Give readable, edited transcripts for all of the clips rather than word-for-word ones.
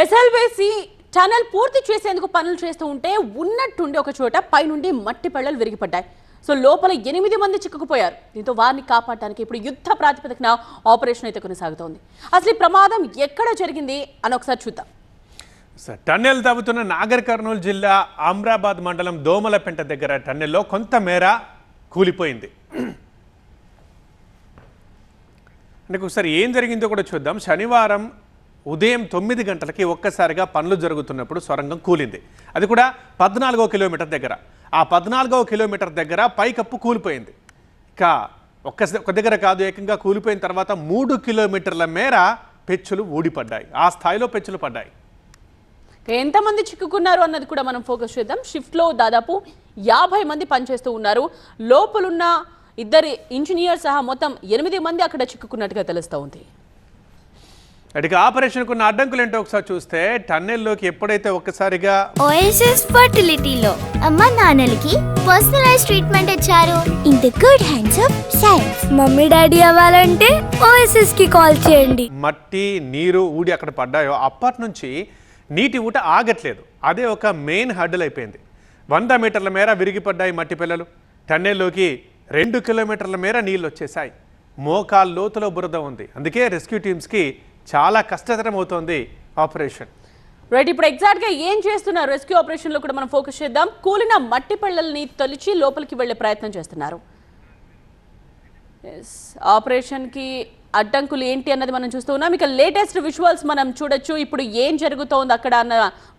SLBC tunnel పూర్తి చేసేందుకు పనులు చేస్తూ ఉంటే ఉన్నట్టుండి ఒక చోట పైనుండి మట్టి పళ్ళలు విరిగిపడ్డాయి. సో లోపల 8 మంది చిక్కుకుపోయారు. దీంతో వారిని కాపాడడానికి ఇప్పుడు యుద్ధ ప్రాతిపదికన ఆపరేషన్ అయితే కొనసాగుతోంది. అసలు ఈ ప్రమాదం ఎక్కడ జరిగింది అని ఒకసారి చూద్దాం. టన్నెల్ తవ్వుతున్న నాగర్ కర్నూలు జిల్లా అమ్రాబాద్ మండలం దోమలపెంట దగ్గర టన్నెల్లో కొంత మేర కూలిపోయింది. అంటే ఒకసారి ఏం జరిగిందో కూడా చూద్దాం. శనివారం ఉదయం 9 గంటలకి ఒక్కసారిగా పనులు జరుగుతున్నప్పుడు సొరంగం కూలింది. అది కూడా 14వ కిలోమీటర్ దగ్గర. ఆ 14వ కిలోమీటర్ దగ్గర పైకప్పు కూలిపోయింది. ఇక ఒక్క దగ్గర కాదు, ఏకంగా కూలిపోయిన తర్వాత 3 కిలోమీటర్ల మేర పెచ్చులు ఊడిపడ్డాయి. ఆ స్థాయిలో పెచ్చులు పడ్డాయి. ఎంతమంది చిక్కుకున్నారు అన్నది కూడా మనం ఫోకస్ చేద్దాం. షిఫ్ట్లో దాదాపు 50 మంది పనిచేస్తూ ఉన్నారు. లోపలున్న 2 ఇంజనీర్ సహా మొత్తం 8 మంది అక్కడ చిక్కుకున్నట్టుగా తెలుస్తూ ఉంది. అడిగి ఆపరేషన్కు ఉన్న అడ్డంకులు ఏంటో ఒకసారి చూస్తే, టన్నెల్లోకి ఎప్పుడైతే ఒక్కసారిగా ఓఎస్ఎస్ ఫర్టిలిటీలో అమ్మ నాన్నలకి పర్సనలైజ్ ట్రీట్మెంట్ ఇచ్చారు. In the good hands of science. Mummy daddy అవ్వాలంటే ఓఎస్ఎస్ కి కాల్ చేయండి. మట్టి నీరు ఊడి అక్కడ పడ్డాయో అప్పటి నుంచి నీటి ఊట ఆగట్లేదు. అదే ఒక మెయిన్ హడ్డల్ అయిపోయింది. 100 మీటర్ల మేర విరిగిపడ్డాయి మట్టి పిల్లలు. టన్నెల్లోకి 2 కిలోమీటర్ల మేర నీళ్ళు వచ్చేసాయి. మోకాలు లోతులో బురద ఉంది. అందుకే రెస్క్యూ టీమ్స్కి చాలా కష్టతరం అవుతోంది ఆపరేషన్. రైట్, ఇప్పుడు ఎగ్జాక్ట్గా ఏం చేస్తున్నారు రెస్క్యూ ఆపరేషన్లో కూడా మనం ఫోకస్ చేద్దాం. కూలిన మట్టి పళ్ళల్ని తొలిచి లోపలికి వెళ్లే ప్రయత్నం చేస్తున్నారు. ఆపరేషన్కి అడ్డంకులు ఏంటి అన్నది మనం చూస్తూ ఉన్నాం. ఇక లేటెస్ట్ విజువల్స్ మనం చూడొచ్చు. ఇప్పుడు ఏం జరుగుతోంది అక్కడ అన్న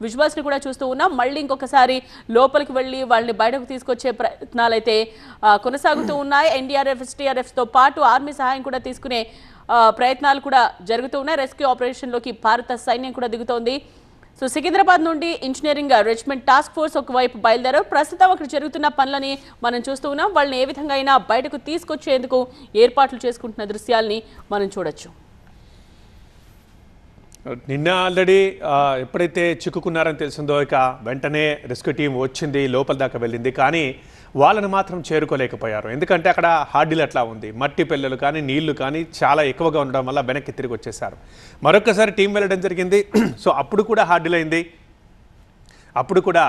విజువల్స్ని కూడా చూస్తూ ఉన్నాం. మళ్ళీ ఇంకొకసారి లోపలికి వెళ్ళి వాళ్ళని బయటకు తీసుకొచ్చే ప్రయత్నాలు అయితే కొనసాగుతూ ఉన్నాయి. ఎన్డీఆర్ఎఫ్, ఎస్టీఆర్ఎఫ్తో పాటు ఆర్మీ సహాయం కూడా తీసుకునే ప్రయత్నాలు కూడా జరుగుతూ ఉన్నాయి. రెస్క్యూ ఆపరేషన్లోకి భారత సైన్యం కూడా దిగుతోంది. సో సికింద్రాబాద్ నుండి ఇంజనీరింగ్ రెజిమెంట్ టాస్క్ ఫోర్స్ ఒకవైపు బయలుదేరారు. ప్రస్తుతం అక్కడ జరుగుతున్న పనులని మనం చూస్తూ ఉన్నాం. వాళ్ళని ఏ విధంగా అయినా బయటకు తీసుకొచ్చేందుకు ఏర్పాట్లు చేసుకుంటున్న దృశ్యాల్ని మనం చూడొచ్చు. నిన్న ఆల్రెడీ ఎప్పుడైతే చిక్కుకున్నారని తెలిసిందో ఇక వెంటనే రెస్క్యూ టీం వచ్చింది, లోపల దాకా వెళ్ళింది. కానీ వాళ్ళని మాత్రం చేరుకోలేకపోయారు. ఎందుకంటే అక్కడ హార్డిల్ అట్లా ఉంది. మట్టి పిల్లలు కానీ నీళ్లు కానీ చాలా ఎక్కువగా ఉండడం వల్ల వెనక్కి తిరిగి వచ్చేసారు. మరొకసారి టీం వెళ్ళడం జరిగింది. సో అప్పుడు కూడా హార్డిల్ అయింది. అప్పుడు కూడా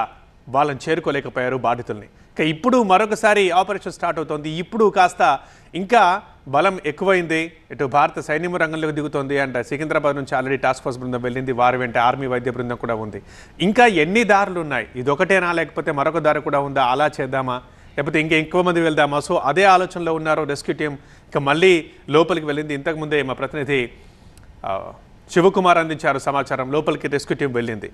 వాళ్ళని చేరుకోలేకపోయారు బాధితుల్ని. ఇక ఇప్పుడు మరొకసారి ఆపరేషన్ స్టార్ట్ అవుతోంది. ఇప్పుడు కాస్త ఇంకా బలం ఎక్కువైంది. ఇటు భారత సైన్యం రంగంలోకి దిగుతోంది. అండ్ సికింద్రాబాద్ నుంచి ఆల్రెడీ టాస్క్ ఫోర్స్ బృందం వెళ్ళింది. వారి వెంట ఆర్మీ వైద్య బృందం కూడా ఉంది. ఇంకా ఎన్ని దారులు ఉన్నాయి? ఇదొకటేనా, లేకపోతే మరొక దారి కూడా ఉందా? అలా చేద్దామా, లేకపోతే ఇంకా ఎక్కువ మంది వెళ్దామా? సో అదే ఆలోచనలో ఉన్నారు రెస్క్యూ టీం. ఇక మళ్ళీ లోపలికి వెళ్ళింది. ఇంతకుముందే మా ప్రతినిధి శివకుమార్ అందించారు సమాచారం. లోపలికి రెస్క్యూ టీం వెళ్ళింది.